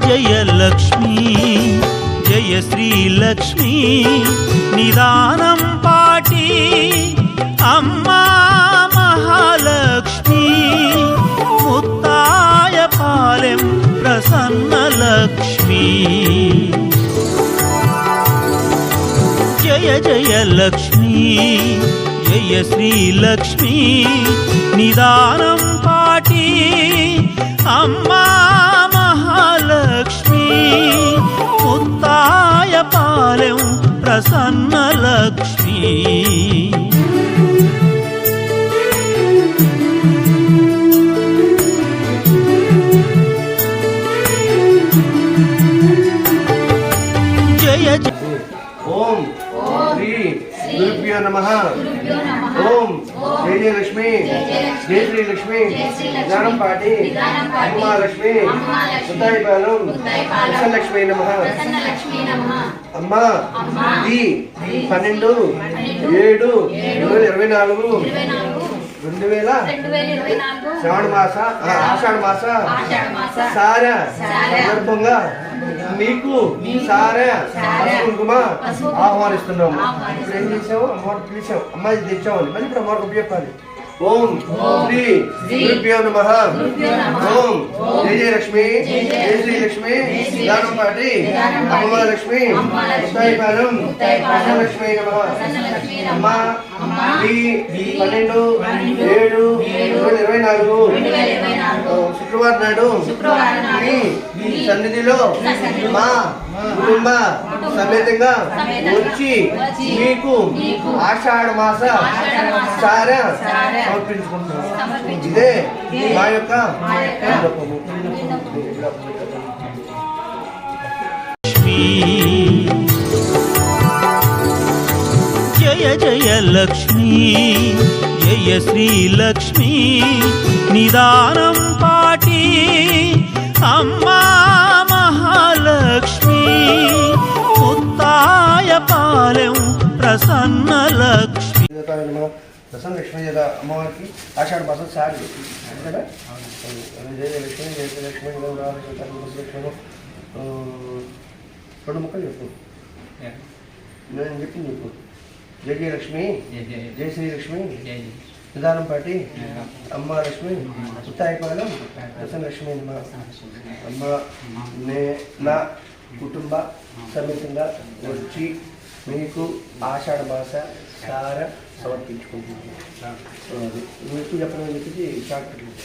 జయ లక్ష్మీ జయ శ్రీలక్ష్మీ నిదానం పాటి అమ్మా మహాలక్ష్మీ ముత్తాయ పాలెం ప్రసన్న లక్ష్మీ జయ జయ లక్ష్మీ జయ శ్రీలక్ష్మీ నిదానం పాటి అమ్మా మహాలక్ష్మీ ముత్తాయ పాలెం ప్రసన్న లక్ష్మీ జయ ఓం శ్రీ గురుభ్యో నమః ఓం జయ జయ లక్ష్మి జయ శ్రీ లక్ష్మి జ్ఞానం పాటి ఉమాలక్ష్మి ముత్తాయిపాలెం ప్రసన్నలక్ష్మి నమః అమ్మా ది 12/7/2024 ఆషాఢ మాస సారా సందర్భంగా మీకు సారా కుంకుమ ఆహ్వానిస్తున్నాము. ఇప్పుడు ఏం చేసాము? అమ్మవారు పిలిచాం, అమ్మాయి తెచ్చామని మళ్ళీ ఇప్పుడు అమ్మవారికి చెప్పాలి. ఓం శ్రీ గురుభ్యో నమః ఓం జయ జయ లక్ష్మి జయ శ్రీ లక్ష్మి జ్ఞానం పాటి అమ్మలక్ష్మి ముత్తాయిపాలెం ప్రసన్నలక్ష్మి నమః అమ్మా 12/7/2024 శుక్రవారం నాడు మీ సన్నిధిలో మా కుటుంబ సమేతంగా వచ్చి మీకు ఆషాఢ మాస సారా సమర్పించుకుంటున్నాం. ఇదే మా యొక్క జయ జయ లక్ష్మీ జయ శ్రీలక్ష్మీ నిదానం పాటి అమ్మా మహాలక్ష్మీ ముత్తాయ పాలెం ప్రసన్న లక్ష్మీ ప్రసన్న లక్ష్మీ కదా అమ్మవారికి ఆషాఢ మాసం సారి కదా. జయ లక్ష్మీ జయ లక్ష్మీ లక్ష్మి 2 ముక్కలు చెప్పు. నేను చెప్పింది చెప్పు. జయ జయ లక్ష్మి జయ శ్రీ లక్ష్మి నిదానం పాటి అమ్మ లక్ష్మి ముత్తాయిపాలెం ప్రసన్న లక్ష్మి అమ్మ నా కుటుంబ సమేతంగా వచ్చి మీకు ఆషాఢ మాస సార సమర్పించుకుంటున్నాను. మీకు చెప్పడం చెప్పేసి షార్ట్ పెట్టండి.